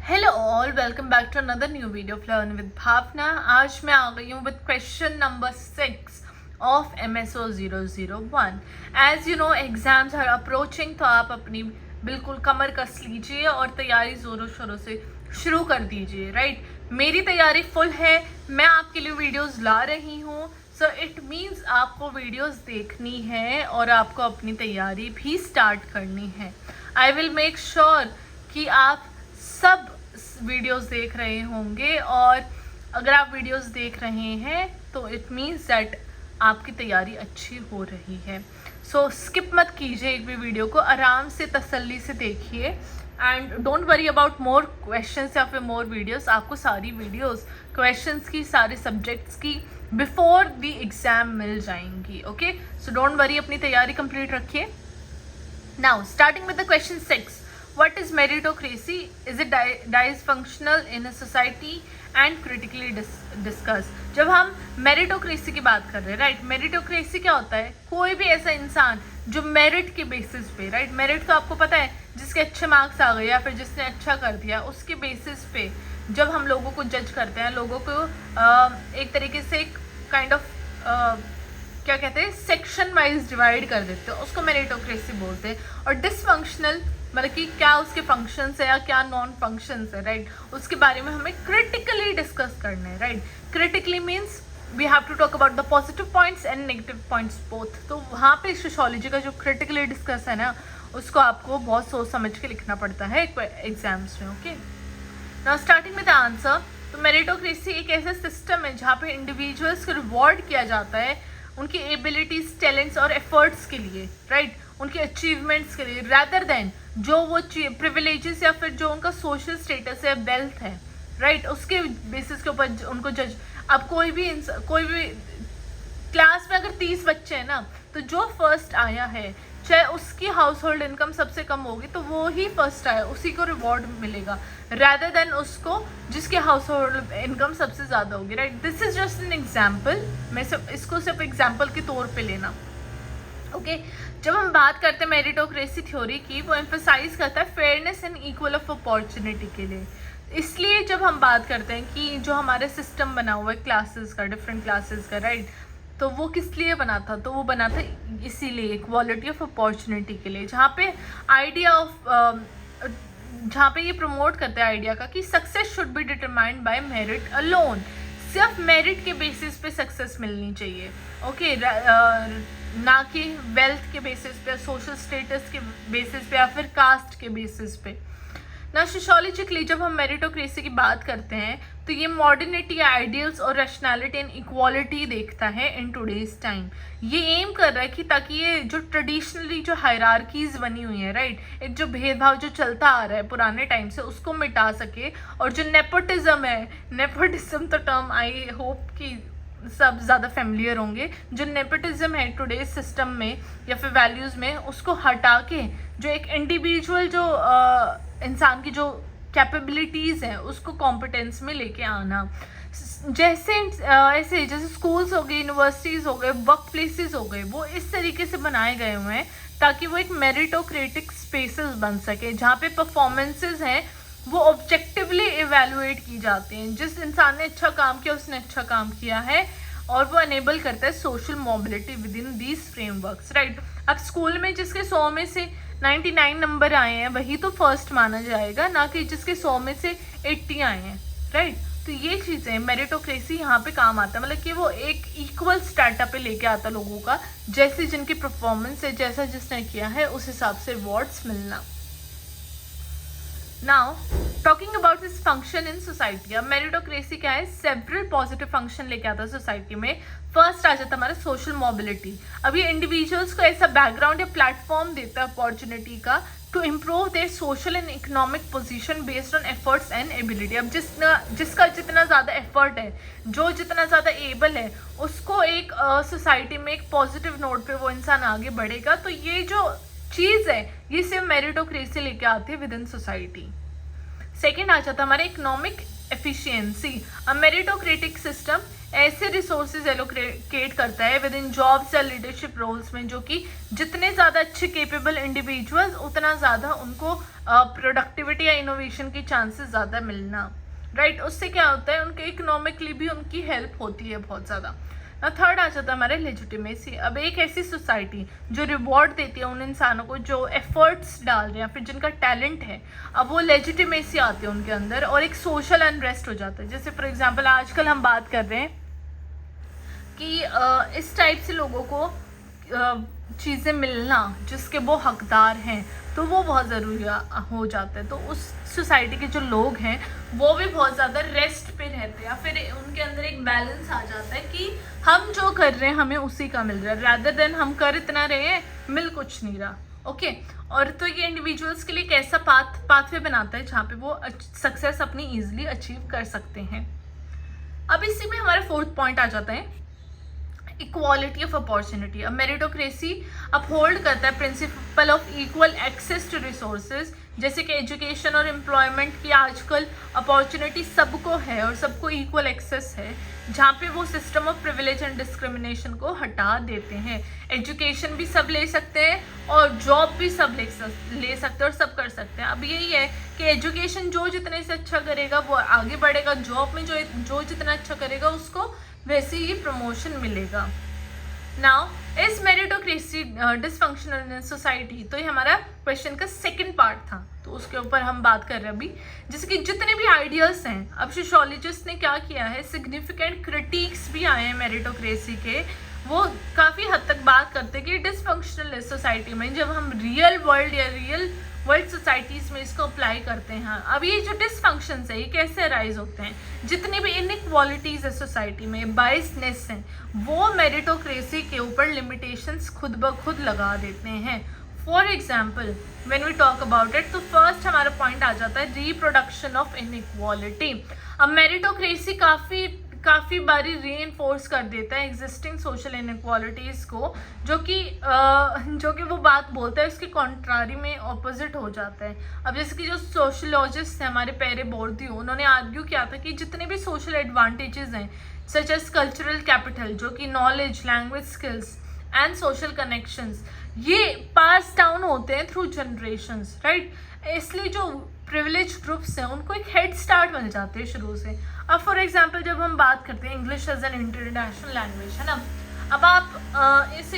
Hello all, welcome back to another new video of learn with Bhavna. आज मैं आ गई हूँ with question number 6 of MSO 001। As you know exams are approaching, तो आप अपनी बिल्कुल कमर कस लीजिए और तैयारी ज़ोरों शोरों से शुरू कर दीजिए। राइट, मेरी तैयारी फुल है, मैं आपके लिए वीडियोस ला रही हूँ, सो इट मीन्स आपको वीडियोस देखनी है और आपको अपनी तैयारी भी स्टार्ट करनी है। आई विल मेक श्योर कि आप सब वीडियोस देख रहे होंगे, और अगर आप वीडियोस देख रहे हैं तो इट मीन्स दैट आपकी तैयारी अच्छी हो रही है। सो स्किप मत कीजिए एक भी वीडियो को, आराम से तसल्ली से देखिए and don't worry about more questions या फिर मोर वीडियोस। आपको सारी वीडियोस क्वेश्चंस की, सारे सब्जेक्ट्स की बिफोर द एग्जाम मिल जाएंगी। ओके, सो डोंट वरी, अपनी तैयारी कंप्लीट रखिए। Now starting with the question 6, what is meritocracy? Is it dysfunctional in a society and critically discuss? जब हम मेरिटोक्रेसी की बात कर रहे हैं, राइट, मेरिटोक्रेसी क्या होता है? कोई भी ऐसा इंसान जो मेरिट के बेसिस पे, राइट, मेरिट तो आपको पता है, जिसके अच्छे मार्क्स आ गए या फिर जिसने अच्छा कर दिया, उसके बेसिस पे जब हम लोगों को जज करते हैं, लोगों को एक तरीके से काइंड ऑफ क्या कहते हैं, सेक्शन वाइज डिवाइड कर देते हैं, उसको मेरिटोक्रेसी बोलते हैं। और डिसफंक्शनल मतलब कि क्या उसके फंक्शंस है या क्या नॉन फंक्शंस है, राइट, उसके बारे में हमें क्रिटिकली डिस्कस करना है। Right, critically means we have to talk about the positive points and negative points both. तो वहाँ पे सोशियोलॉजी का जो क्रिटिकली डिस्कस है ना, उसको आपको बहुत सोच समझ के लिखना पड़ता है एग्जाम्स में। Okay, now starting with the answer. तो मेरिटोक्रेसी एक ऐसा सिस्टम है जहाँ पे इंडिविजुअल्स को रिवॉर्ड किया जाता है उनकी एबिलिटीज, टैलेंट्स और एफर्ट्स के लिए, राइट, उनके अचीवमेंट्स के लिए, रादर देन जो वो प्रिविलेजेस या फिर जो उनका सोशल स्टेटस है, वेल्थ है, राइट, उसके बेसिस के ऊपर उनको जज। अब कोई भी क्लास में अगर 30 बच्चे हैं ना, तो जो फर्स्ट आया है, चाहे उसकी हाउस होल्ड इनकम सबसे कम होगी, तो वो ही फर्स्ट आया, उसी को रिवॉर्ड मिलेगा, रादर देन उसको जिसके हाउस होल्ड इनकम सबसे ज़्यादा होगी। Right, this is just an example, मैं इसको सिर्फ एग्जाम्पल के तौर पे लेना। ओके, जब हम बात करते हैं मेरिटोक्रेसी थ्योरी की, वो एम्फसाइज करता है fairness and equal of opportunity के लिए। इसलिए जब हम बात करते हैं कि जो हमारा सिस्टम बना हुआ है क्लासेस का, डिफरेंट क्लासेस का, राइट, तो वो किस लिए बना था? तो वो बना था इसीलिए, इक्वालिटी ऑफ अपॉर्चुनिटी के लिए, जहाँ पे आइडिया ऑफ जहाँ पे ये प्रमोट करते हैं आइडिया का कि success should be determined by merit alone. सिर्फ मेरिट के बेसिस पे सक्सेस मिलनी चाहिए। ओके, ना कि वेल्थ के बेसिस पे, सोशल स्टेटस के बेसिस पे या फिर कास्ट के बेसिस पे ना। सोशियोलॉजिकली जब हम मेरिटोक्रेसी की बात करते हैं तो ये मॉडर्निटी, आइडियल्स और रैशनैलिटी एंड इक्वालिटी देखता है इन टुडेज टाइम। ये एम कर रहा है कि ताकि ये जो ट्रेडिशनली जो हायरार्कीज बनी हुई है, राइट, एक जो भेदभाव जो चलता आ रहा है पुराने टाइम से, उसको मिटा सके। और जो नेपोटिज्म है, नेपोटिज्म तो टर्म आई होप कि सब ज़्यादा फेमिलियर होंगे, जो नेपोटिज्म है टुडेज सिस्टम में या फिर वैल्यूज़ में, उसको हटा के जो एक इंडिविजुअल जो इंसान की जो कैपेबिलिटीज़ हैं उसको कॉम्पिटेंस में लेके आना। जैसे ऐसे जैसे स्कूल्स हो गए, यूनिवर्सिटीज़ हो गए, वर्क प्लेसेस हो गए, वो इस तरीके से बनाए गए हुए हैं ताकि वो एक मेरिटोक्रेटिक स्पेसेस बन सके, जहाँ पे परफॉर्मेंसेस हैं वो ऑब्जेक्टिवली इवेलुएट की जाती हैं। जिस इंसान ने अच्छा काम किया उसने अच्छा काम किया है, और वो अनेबल करता है social mobility with in these frameworks. Right, अब स्कूल में जिसके 100 में से 99 नंबर आए हैं वही तो फर्स्ट माना जाएगा, ना कि जिसके 100 में से 80 आए हैं। राइट, तो ये चीज़ें मेरिटोक्रेसी यहाँ पे काम आता है, मतलब कि वो एक इक्वल स्टार्टा पे लेके आता लोगों का, जैसे जिनकी परफॉर्मेंस है, जैसा जिसने किया है उस हिसाब से अवार्ड्स मिलना। Now talking about this function in society. अब मेरिटोक्रेसी क्या है? सेवरल पॉजिटिव फंक्शन लेके आता है सोसाइटी में। फर्स्ट आ जाता है हमारा सोशल मोबिलिटी। अब ये इंडिविजुअल्स को ऐसा बैकग्राउंड या प्लेटफॉर्म देता है अपॉर्चुनिटी का to improve their social and economic position based on efforts and ability. अब जिसका जितना ज़्यादा एफर्ट है, जो जितना ज़्यादा एबल है, उसको एक सोसाइटी में एक पॉजिटिव नोट पे वो इंसान आगे बढ़ेगा। तो ये जो चीज़ है ये सिर्फ मेरिटोक्रेसी लेके आती है विद इन सोसाइटी। सेकेंड आ जाता है हमारा इकोनॉमिक एफिशिएंसी। अ मेरिटोक्रेटिक सिस्टम ऐसे रिसोर्सेज एलोकेट करता है विद इन जॉब्स या लीडरशिप रोल्स में, जो कि जितने ज़्यादा अच्छे केपेबल इंडिविजुअल्स उतना ज़्यादा उनको प्रोडक्टिविटी या इनोवेशन की चांसेस ज़्यादा मिलना, राइट। उससे क्या होता है, उनके इकोनॉमिकली भी उनकी हेल्प होती है बहुत ज़्यादा। थर्ड आ जाता है हमारा लेजिटिमेसी। अब एक ऐसी सोसाइटी जो रिवॉर्ड देती है उन इंसानों को जो एफर्ट्स डाल रहे हैं या फिर जिनका टैलेंट है, अब वो लेजिटिमेसी आती है उनके अंदर और एक सोशल अनरेस्ट हो जाता है। जैसे फॉर एग्जांपल आजकल हम बात कर रहे हैं कि इस टाइप से लोगों को चीज़ें मिलना जिसके वो हकदार हैं, तो वो बहुत ज़रूरी हो जाता है। तो उस सोसाइटी के जो लोग हैं वो भी बहुत ज़्यादा रेस्ट पे रहते हैं, या फिर उनके अंदर एक बैलेंस आ जाता है कि हम जो कर रहे हैं हमें उसी का मिल रहा है, रैदर देन हम कर इतना रहे हैं मिल कुछ नहीं रहा। ओके, और तो ये इंडिविजुअल्स के लिए एक ऐसा पाथवे बनाता है जहाँ पे वो सक्सेस अपनी ईजिली अचीव कर सकते हैं। अब इसी में हमारा फोर्थ पॉइंट आ जाता है इक्वालिटी ऑफ अपॉर्चुनिटी। अब मेरिटोक्रेसी अपहोल्ड करता है principle of equal access to resources, जैसे कि एजुकेशन और एम्प्लॉयमेंट की आजकल अपॉर्चुनिटी सबको है और सबको इक्वल एक्सेस है, जहाँ पे वो system of privilege and discrimination को हटा देते हैं। एजुकेशन भी सब ले सकते हैं और जॉब भी सब ले सकते हैं और सब कर सकते हैं। अब यही है कि एजुकेशन जो जितने से अच्छा करेगा वो आगे बढ़ेगा, जॉब में जो जितना अच्छा करेगा उसको वैसे ही प्रमोशन मिलेगा। Now is meritocracy dysfunctional in society, तो ये हमारा क्वेश्चन का सेकंड पार्ट था, तो उसके ऊपर हम बात कर रहे हैं अभी। जैसे कि जितने भी आइडियाज हैं, अब सोशियोलॉजिस्ट ने क्या किया है, सिग्निफिकेंट क्रिटिक्स भी आए हैं मेरिटोक्रेसी के, वो काफ़ी हद तक बात करते हैं कि डिसफंक्शनल सोसाइटी में जब हम रियल वर्ल्ड सोसाइटीज़ में इसको अप्लाई करते हैं, अब ये जो डिसफंक्शंस है ये कैसे अराइज होते हैं, जितनी भी इनइक्वालिटीज़ है सोसाइटी में, बायसनेस हैं, वो मेरिटोक्रेसी के ऊपर लिमिटेशंस खुद ब खुद लगा देते हैं। For example when we talk about it, तो फर्स्ट हमारा पॉइंट आ जाता है रिप्रोडक्शन ऑफ इनइक्वालिटी। अब मेरिटोक्रेसी काफ़ी बारी रीइंफोर्स कर देता है एग्जिस्टिंग सोशल इनइक्वालिटीज़ को, जो कि वो बात बोलता है उसके कॉन्ट्रारी में ऑपोजिट हो जाता है। अब जैसे कि जो सोशलॉजिस्ट हैं हमारे पेरे बोर्दियो, उन्होंने आर्ग्यू किया था कि जितने भी सोशल एडवांटेजेस हैं सच एज कल्चरल कैपिटल, जो कि knowledge, language skills and social connections, ये पास डाउन होते हैं थ्रू जनरेशंस, राइट। इसलिए जो प्रिविलेज ग्रुप्स हैं उनको एक हेड स्टार्ट मिल जाते हैं शुरू से। अब फॉर एग्जांपल जब हम बात करते हैं English as an international language, है ना, अब आप इस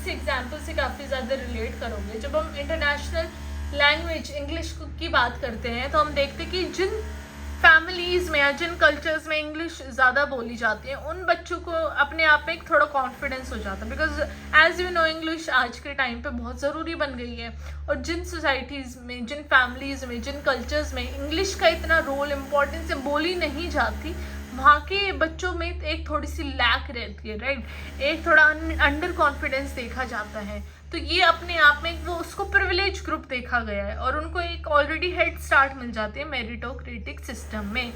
एग्जांपल से काफ़ी ज़्यादा रिलेट करोगे। जब हम इंटरनेशनल लैंग्वेज इंग्लिश की बात करते हैं तो हम देखते हैं कि जिन फैमिलीज़ में या जिन कल्चर्स में इंग्लिश ज़्यादा बोली जाती है उन बच्चों को अपने आप में एक थोड़ा कॉन्फिडेंस हो जाता है, because as you know English आज के टाइम पे बहुत ज़रूरी बन गई है। और जिन सोसाइटीज़ में, जिन फैमिलीज़ में, जिन कल्चर्स में इंग्लिश का इतना रोल इम्पोर्टेंस से बोली नहीं जाती, वहाँ के बच्चों में एक थोड़ी सी लैक रहती है, राइट, एक थोड़ा अंडर कॉन्फिडेंस देखा जाता है। तो ये अपने आप में वो उसको प्रिविलेज ग्रुप देखा गया है और उनको एक ऑलरेडी हेड स्टार्ट मिल जाती है मेरिटोक्रेटिक सिस्टम में।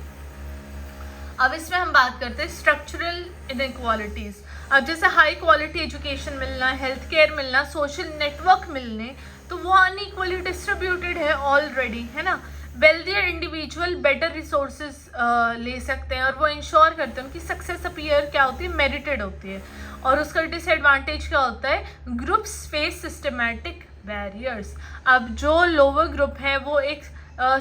अब इसमें हम बात करते हैं स्ट्रक्चरल इनइक्वालिटीज़। अब जैसे हाई क्वालिटी एजुकेशन मिलना, हेल्थ केयर मिलना, सोशल नेटवर्क मिलने, तो वो अनइक्वली डिस्ट्रीब्यूटेड है ऑलरेडी, है ना। वेल्दियर इंडिविजुअल बेटर रिसोर्सेज ले सकते हैं और वो इंश्योर करते हैं उनकी सक्सेस अपीयर क्या होती है, मेरिटेड होती है। और उसका डिसएडवांटेज क्या होता है, ग्रुप्स फेस सिस्टमेटिक बैरियर्स। अब जो लोअर ग्रुप है वो एक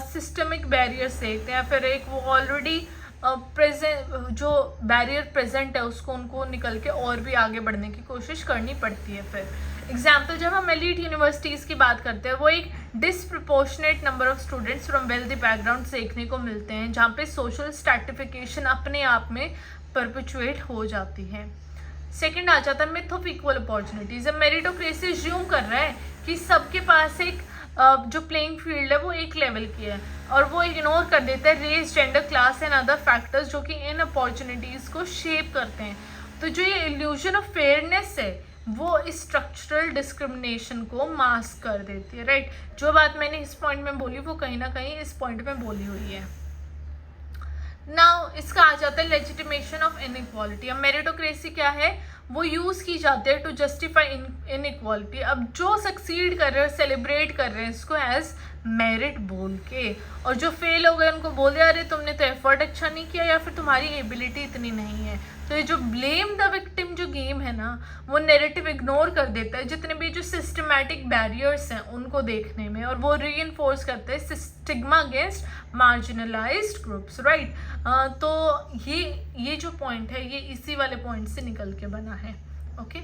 सिस्टमिक बैरियर्स देखते हैं, फिर एक वो ऑलरेडी प्रेजेंट जो बैरियर प्रेजेंट है उसको उनको निकल के और भी आगे बढ़ने की कोशिश करनी पड़ती है। फिर एग्जाम्पल जब हम एलीट यूनिवर्सिटीज़ की बात करते हैं, वो एक disproportionate number of students from wealthy background देखने को मिलते हैं, जहाँ पे सोशल स्ट्रैटिफिकेशन अपने आप में परपेचुएट हो जाती है। सेकंड आ जाता है myth of equal opportunities. Meritocracy assume कर रहा है कि सबके पास एक जो प्लेइंग फील्ड है वो एक लेवल की है और वो इग्नोर कर देता है race, gender, class and other factors जो कि इन अपॉर्चुनिटीज़ को शेप करते हैं। तो जो ये इल्यूजन ऑफ फेयरनेस है वो इस स्ट्रक्चरल डिस्क्रिमिनेशन को मास्क कर देती है, राइट। जो बात मैंने इस पॉइंट में बोली वो कहीं ना कहीं इस पॉइंट में बोली हुई है। नाउ इसका आ जाता है लेजिटिमेशन ऑफ इनइक्वालिटी। अब मेरिटोक्रेसी क्या है, वो यूज़ की जाती है टू जस्टिफाई इनइक्वालिटी। अब जो सक्सीड कर रहे हैं, सेलिब्रेट कर रहे हैं इसको एज मेरिट बोल के, और जो फेल हो गए उनको बोल दिया अरे तुमने तो एफर्ट अच्छा नहीं किया या फिर तुम्हारी एबिलिटी इतनी नहीं है। तो ये जो ब्लेम द विक्टिम जो गेम है ना, वो नैरेटिव इग्नोर कर देता है जितने भी जो सिस्टमैटिक बैरियर्स हैं उनको देखने में, और वो रीइंफोर्स करते हैं stigma against marginalised groups, right. तो ये जो पॉइंट है ये इसी वाले पॉइंट से निकल के बना है, ओके।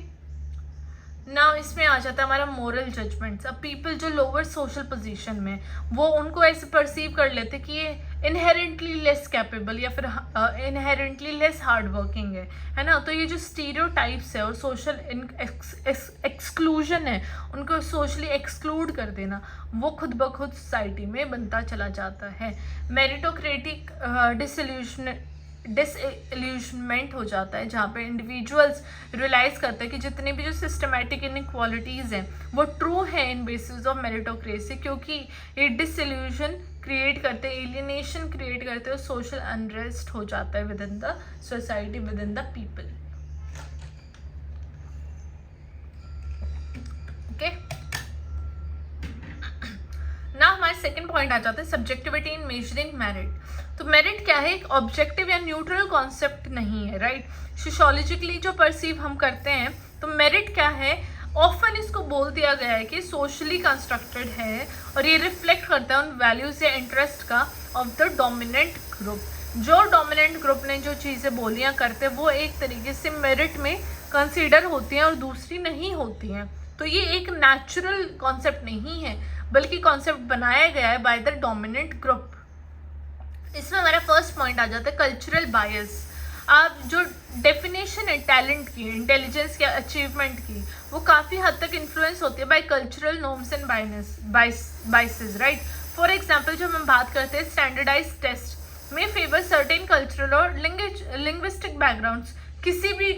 ना इसमें आ जाता है हमारा मोरल जजमेंट्स। अब पीपल जो लोअर सोशल पोजीशन में, वो उनको ऐसे परसीव कर लेते कि ये इनहेरेंटली लेस कैपेबल या फिर इनहेरेंटली लेस हार्ड वर्किंग है ना। तो ये जो स्टीरियोटाइप्स है और सोशल एक्सक्लूजन है, उनको सोशली एक्सक्लूड कर देना, वो खुद ब खुद सोसाइटी में बनता चला जाता है। मेरिटोक्रेटिक डिसइल्यूशनमेंट हो जाता है, जहाँ पे इंडिविजुअल्स रियलाइज करते हैं कि जितनी भी जो सिस्टमैटिक इनइक्वालिटीज़ हैं वो ट्रू है इन बेसिस ऑफ मेरिटोक्रेसी, क्योंकि ये डिसइल्यूशन क्रिएट करते हैं, एलियनेशन क्रिएट करते हैं और सोशल अनरेस्ट हो जाता है with in the society, with in the people, okay. ना हमारे सेकंड पॉइंट आ जाता है सब्जेक्टिविटी इन मेजरिंग मेरिट। तो मेरिट क्या है, एक ऑब्जेक्टिव या न्यूट्रल कॉन्सेप्ट नहीं है, राइट। सोशियोलॉजिकली जो परसीव हम करते हैं, तो मेरिट क्या है, ऑफन इसको बोल दिया गया है कि सोशली कंस्ट्रक्टेड है और ये रिफ्लेक्ट करता है उन वैल्यूज या इंटरेस्ट का ऑफ द डोमिनेंट ग्रुप। जो डोमिनेंट ग्रुप ने जो चीज़ें बोलियाँ करते हैं वो एक तरीके से मेरिट में कंसिडर होती हैं और दूसरी नहीं होती हैं। तो ये एक नेचुरल कॉन्सेप्ट नहीं है, बल्कि कॉन्सेप्ट बनाया गया है बाय द डोमिनेंट ग्रुप। इसमें हमारा फर्स्ट पॉइंट आ जाता है कल्चरल बायस। आप जो डेफिनेशन है टैलेंट की, इंटेलिजेंस या अचीवमेंट की, वो काफ़ी हद तक इन्फ्लुएंस होती है by cultural norms and biases, right. For example जब हम बात करते हैं स्टैंडर्डाइज टेस्ट में फेवर सर्टेन कल्चरल और लिंग्विस्टिक बैकग्राउंड्स। किसी भी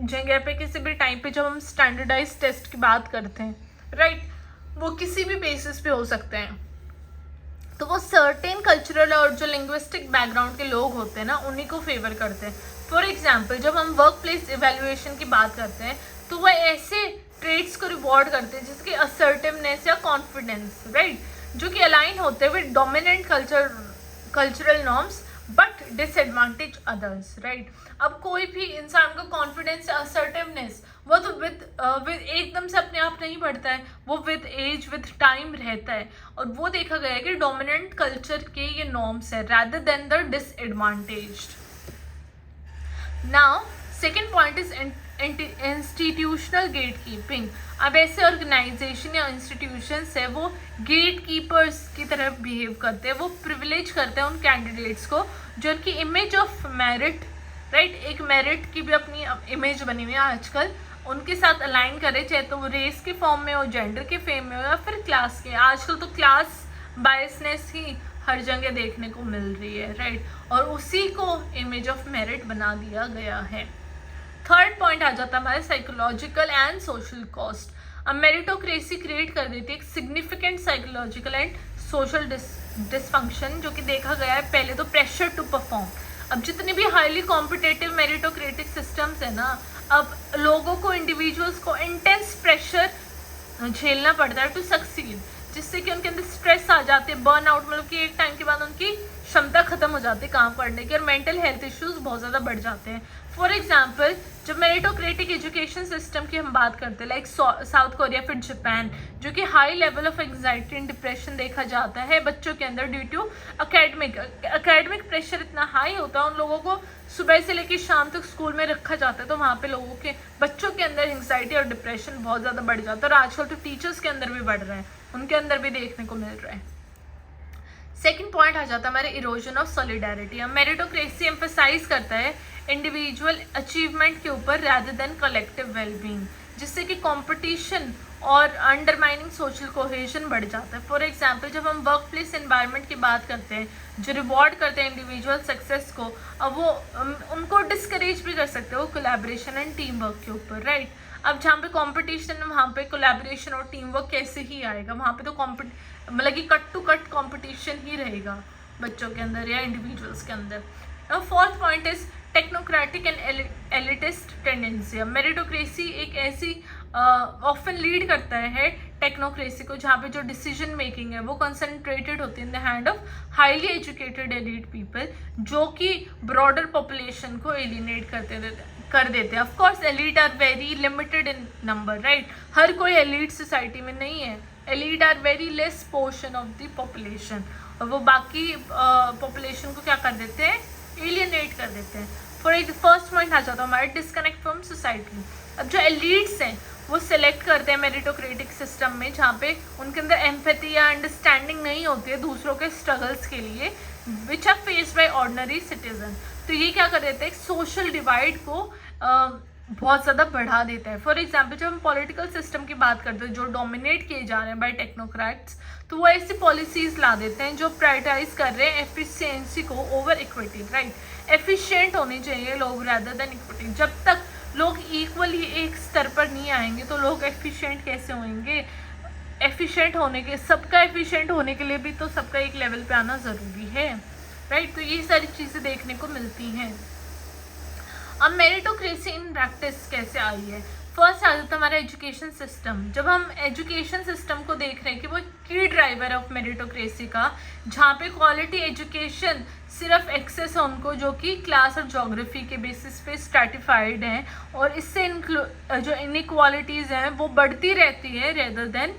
जगह पे, किसी भी टाइम पे जब हम स्टैंडर्डाइज टेस्ट की बात करते हैं, राइट, वो किसी भी बेसिस पे हो सकते हैं, तो वो सर्टेन कल्चरल और जो लिंग्विस्टिक बैकग्राउंड के लोग होते हैं ना, उन्हीं को फेवर करते हैं। फॉर एग्जांपल जब हम वर्क प्लेस इवेल्युएशन की बात करते हैं, तो वो ऐसे ट्रेड्स को रिवॉर्ड करते हैं जिसकी असर्टिवनेस या कॉन्फिडेंस, राइट, जो कि अलाइन होते हैं with dominant cultural norms but disadvantage others, right. अब कोई भी इंसान को कॉन्फिडेंस या असर्टिवनेस वो तो विद एकदम से अपने आप नहीं बढ़ता है, वो विद एज विद टाइम रहता है, और वो देखा गया है कि डोमिनेंट कल्चर के ये नॉर्म्स है rather than the disadvantaged. Now second point is institutional gatekeeping. अब ऐसे ऑर्गेनाइजेशन या इंस्टीट्यूशंस है वो गेट कीपर्स की तरह बिहेव करते हैं, वो प्रिविलेज करते हैं उन कैंडिडेट्स को जो उनकी इमेज ऑफ मेरिट, राइट, एक मेरिट की भी अपनी इमेज बनी हुई है आजकल, उनके साथ अलाइन करे, चाहे तो वो रेस के फॉर्म में हो, जेंडर के फेम में हो या फिर क्लास के। आजकल तो क्लास बायसनेस ही हर जगह देखने को मिल रही है, राइट, और उसी को इमेज ऑफ मेरिट बना दिया गया है। थर्ड पॉइंट आ जाता है हमारे साइकोलॉजिकल एंड सोशल कॉस्ट। अब मेरिटोक्रेसी क्रिएट कर देती है एक significant psychological and social dysfunction, जो कि देखा गया है पहले तो प्रेशर टू परफॉर्म। अब जितनी भी हाईली कॉम्पिटेटिव मेरिटोक्रेटिक सिस्टम्स है ना, अब लोगों को, इंडिविजुअल्स को इंटेंस प्रेशर झेलना पड़ता है टू सक्सीड, जिससे कि उनके अंदर स्ट्रेस आ जाते हैं, बर्न आउट, मतलब कि एक टाइम के बाद उनकी क्षमता खत्म हो जाती है काम करने की, और मेंटल हेल्थ इश्यूज बहुत ज़्यादा बढ़ जाते हैं। फॉर एग्जाम्पल जब मेरिटोक्रेटिक एजुकेशन सिस्टम की हम बात करते हैं लाइक साउथ कोरिया फिर जापान, जो कि high level of anxiety and depression देखा जाता है बच्चों के अंदर ड्यू टू एकेडमिक प्रेशर इतना हाई होता है, उन लोगों को सुबह से लेकर शाम तक स्कूल में रखा जाता है, तो वहाँ पे लोगों के बच्चों के अंदर एंग्जाइटी और डिप्रेशन बहुत ज़्यादा बढ़ जाता है, और आजकल तो टीचर्स के अंदर भी बढ़ रहे हैं, उनके अंदर भी देखने को मिल रहा है। सेकेंड पॉइंट आ जाता है हमारे इरोजन ऑफ सॉलिडारिटी। अब मेरिटोक्रेसी एम्फेसाइज करता है इंडिविजुअल अचीवमेंट के ऊपर रैदर देन कलेक्टिव वेलबींग, जिससे कि कंपटीशन और अंडरमाइनिंग सोशल कोहेजन बढ़ जाता है। फॉर एग्जांपल जब हम वर्क प्लेस एनवायरनमेंट की बात करते हैं जो रिवॉर्ड करते हैं इंडिविजुअल सक्सेस को, अब वो उनको डिस्करेज भी कर सकते हैं वो कोलैबोरेशन एंड टीम वर्क के ऊपर, राइट। अब जहाँ पे कंपटीशन है वहाँ पे कोलैबोरेशन और टीम वर्क कैसे ही आएगा, वहाँ पे तो मतलब कि कट टू कट कंपटीशन ही रहेगा बच्चों के अंदर या इंडिविजुअल्स के अंदर। Fourth point is technocratic and elitist tendency. Meritocracy एक ऐसी ऑफन लीड करता है टेक्नोक्रेसी को, जहाँ पे जो डिसीजन मेकिंग है वो कंसंट्रेटेड होती है in the hand of highly educated elite people, जो कि ब्रॉडर पॉपुलेशन को एलिनेट कर देते हैं. Of course elite are very limited in number, right. हर कोई एलीट सोसाइटी में नहीं है. Elite are very less portion of the population, और वो बाकी पॉपुलेशन को क्या कर देते हैं, एलिनेट कर देते हैं. फॉर एक फर्स्ट पॉइंट आ जाता है हमारे डिस्कनेक्ट फ्रॉम सोसाइटी. अब जो एलीट्स हैं वो सिलेक्ट करते हैं मेरिटोक्रेटिक सिस्टम में, जहाँ पे उनके अंदर एम्पैथी या अंडरस्टैंडिंग नहीं होती है दूसरों के स्ट्रगल्स के लिए, which are faced by ordinary citizen. तो ये क्या कर देते हैं, सोशल डिवाइड को बहुत ज़्यादा बढ़ा देता है. फॉर एग्जाम्पल जब हम पॉलिटिकल सिस्टम की बात करते हैं जो डोमिनेट किए जा रहे हैं बाय टेक्नोक्रेट्स, तो वो ऐसी पॉलिसीज ला देते हैं जो प्रायोरिटाइज कर रहे हैं एफिशिएंसी को ओवर इक्विटी, राइट. एफिशिएंट होने चाहिए लोग रैदर देन इक्विटी. जब तक लोग इक्वली एक स्तर पर नहीं आएंगे तो लोग एफिशिएंट कैसे होंगे. एफिशिएंट होने के, सबका एफिशिएंट होने के लिए भी तो सबका एक लेवल पे आना ज़रूरी है, राइट. तो ये सारी चीज़ें देखने को मिलती हैं. अब मेरिटोक्रेसी इन प्रैक्टिस कैसे आई है. फर्स्ट आ जाता है हमारा एजुकेशन सिस्टम. जब हम एजुकेशन सिस्टम को देख रहे हैं कि वो की ड्राइवर ऑफ मेरिटोक्रेसी का, जहाँ पे क्वालिटी एजुकेशन सिर्फ एक्सेस है उनको जो कि क्लास और ज्योग्राफी के बेसिस पे स्ट्रैटिफाइड हैं, और इससे जो इनइक्वालिटीज़ हैं वो बढ़ती रहती है रेदर देन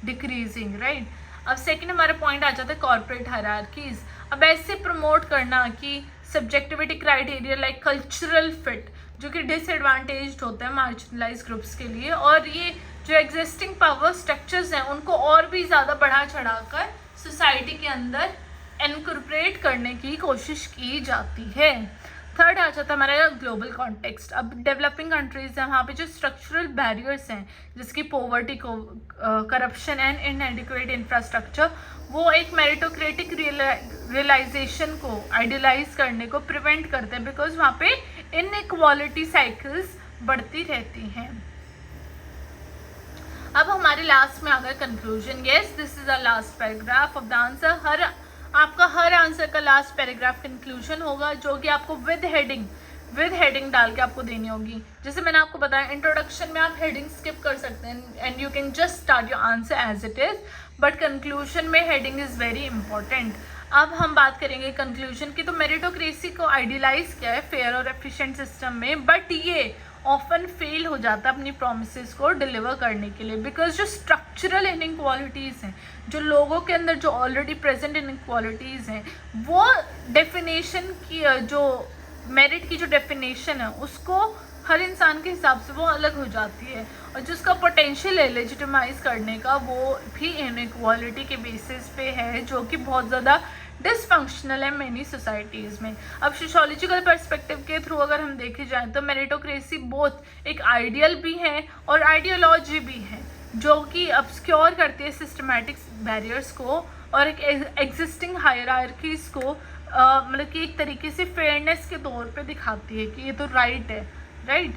डिक्रीजिंग, राइट. अब सेकेंड हमारा पॉइंट आ जाता है कॉर्पोरेट हायरार्कीज. अब ऐसे प्रमोट करना कि subjectivity criteria like cultural fit, जो कि डिसएडवांटेज्ड होता है मार्जिनलाइज ग्रुप्स के लिए, और ये जो एग्जिस्टिंग पावर स्ट्रक्चर्स हैं उनको और भी ज़्यादा बढ़ा चढ़ाकर सोसाइटी के अंदर इनकॉर्पोरेट करने की कोशिश की जाती है. थर्ड आ जाता है हमारा ग्लोबल कॉन्टेक्स्ट. अब डेवलपिंग कंट्रीज हैं, वहाँ पे जो स्ट्रक्चरल बैरियर्स हैं जिसकी पॉवर्टी को, करप्शन एंड इनएडिक्वेट इंफ्रास्ट्रक्चर, वो एक मेरिटोक्रेटिक रियलाइजेशन को आइडियलाइज करने को प्रिवेंट करते हैं, बिकॉज वहाँ पे इनइक्वालिटी साइकिल्स बढ़ती रहती हैं. अब हमारे लास्ट में आ गया conclusion. Yes, this is the last paragraph of the answer. आपका हर आंसर का लास्ट पैराग्राफ कंक्लूजन होगा, जो कि आपको विद हेडिंग डाल के आपको देनी होगी. जैसे मैंने आपको बताया इंट्रोडक्शन में आप हेडिंग स्किप कर सकते हैं and you can just start your answer as it is, but conclusion में हेडिंग इज़ वेरी इंपॉर्टेंट. अब हम बात करेंगे कंक्लूजन की. तो मेरिटोक्रेसी को आइडियलाइज किया है फेयर और एफिशिएंट सिस्टम में, बट ये ऑफन फेल हो जाता है अपनी प्रोमिसेस को डिलीवर करने के लिए, बिकॉज जो स्ट्रक्चरल इनइक्वालिटीज़ हैं, जो लोगों के अंदर जो ऑलरेडी प्रेजेंट इनइक्वालिटीज़ हैं, वो डेफिनेशन की, जो मेरिट की जो डेफिनेशन है उसको हर इंसान के हिसाब से वो अलग हो जाती है, और जिसका पोटेंशियल है लेजिटिमाइज करने का वो भी इनइक्वालिटी के बेसिस पे है, जो कि बहुत ज़्यादा डिसफंक्शनल है मेनी सोसाइटीज़ में. अब सोशियोलॉजिकल पर्सपेक्टिव के थ्रू अगर हम देखे जाएं तो मेरिटोक्रेसी बोथ एक आइडियल भी है और आइडियोलॉजी भी है, जो कि ऑब्स्क्योर करती है सिस्टमैटिक बैरियर्स को और एक एग्जिस्टिंग हायरार्कीज़ को, मतलब कि एक तरीके से फेयरनेस के तौर पे दिखाती है कि ये तो राइट है, राइट.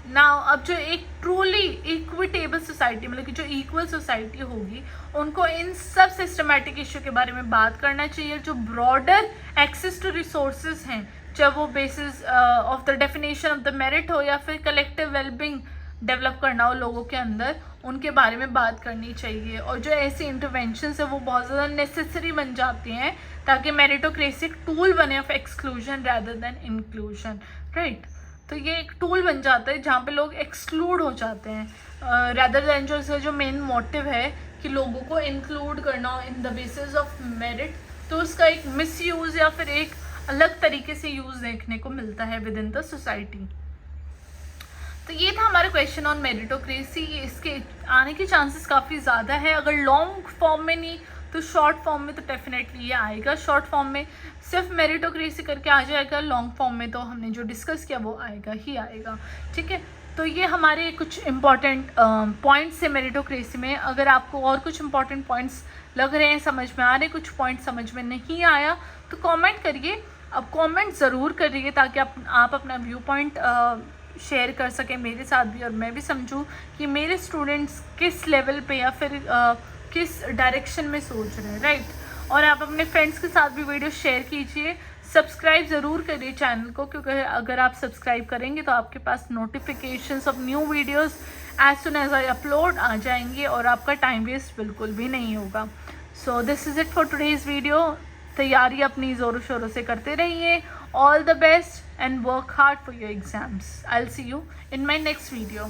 नाउ अब जो एक ट्रूली इक्विटेबल सोसाइटी, मतलब कि जो इक्वल सोसाइटी होगी, उनको इन सब सिस्टमैटिक इशू के बारे में बात करना चाहिए. जो ब्रॉडर एक्सेस टू रिसोर्सेज हैं, चाहे वो basis of the definition of the merit हो या फिर कलेक्टिव वेलबींग डेवलप करना हो लोगों के अंदर, उनके बारे में बात करनी चाहिए. और जो ऐसी इंटरवेंशंस है वो बहुत ज़्यादा नेसेसरी बन जाती हैं ताकि मेरिटोक्रेसी एक टूल बने of exclusion rather than inclusion, right. तो ये एक टूल बन जाता है जहाँ पे लोग एक्सक्लूड हो जाते हैं रैदर देन जो इसका जो मेन मोटिव है कि लोगों को इंक्लूड करना in the basis of merit, तो उसका एक मिसयूज़ या फिर एक अलग तरीके से यूज़ देखने को मिलता है विद इन द सोसाइटी. तो ये था हमारा क्वेश्चन ऑन मेरिटोक्रेसी. इसके आने के चांसेस काफ़ी ज़्यादा है. अगर लॉन्ग फॉर्म में नहीं तो शॉर्ट फॉर्म में तो डेफिनेटली ये आएगा. शॉर्ट फॉर्म में सिर्फ मेरिटोक्रेसी करके आ जाएगा, लॉन्ग फॉर्म में तो हमने जो डिस्कस किया वो आएगा ही आएगा, ठीक है. तो ये हमारे कुछ इंपॉर्टेंट पॉइंट्स है मेरिटोक्रेसी में. अगर आपको और कुछ इंपॉर्टेंट पॉइंट्स लग रहे हैं, समझ में आ रहे, कुछ पॉइंट समझ में नहीं आया, तो कमेंट करिए. अब कमेंट ज़रूर करिए ताकि आप अपना व्यू पॉइंट शेयर कर सकें मेरे साथ भी, और मैं भी समझूं कि मेरे स्टूडेंट्स किस लेवल पे या फिर किस डायरेक्शन में सोच रहे हैं, राइट. और आप अपने फ्रेंड्स के साथ भी वीडियो शेयर कीजिए. सब्सक्राइब ज़रूर करिए चैनल को, क्योंकि अगर आप सब्सक्राइब करेंगे तो आपके पास notifications of new videos as soon as I upload आ जाएंगे और आपका टाइम वेस्ट बिल्कुल भी नहीं होगा। So this is it for today's video. तैयारी अपनी ज़ोरों शोरों से करते रहिए। All the best and work hard for your exams. I will see you in my next video.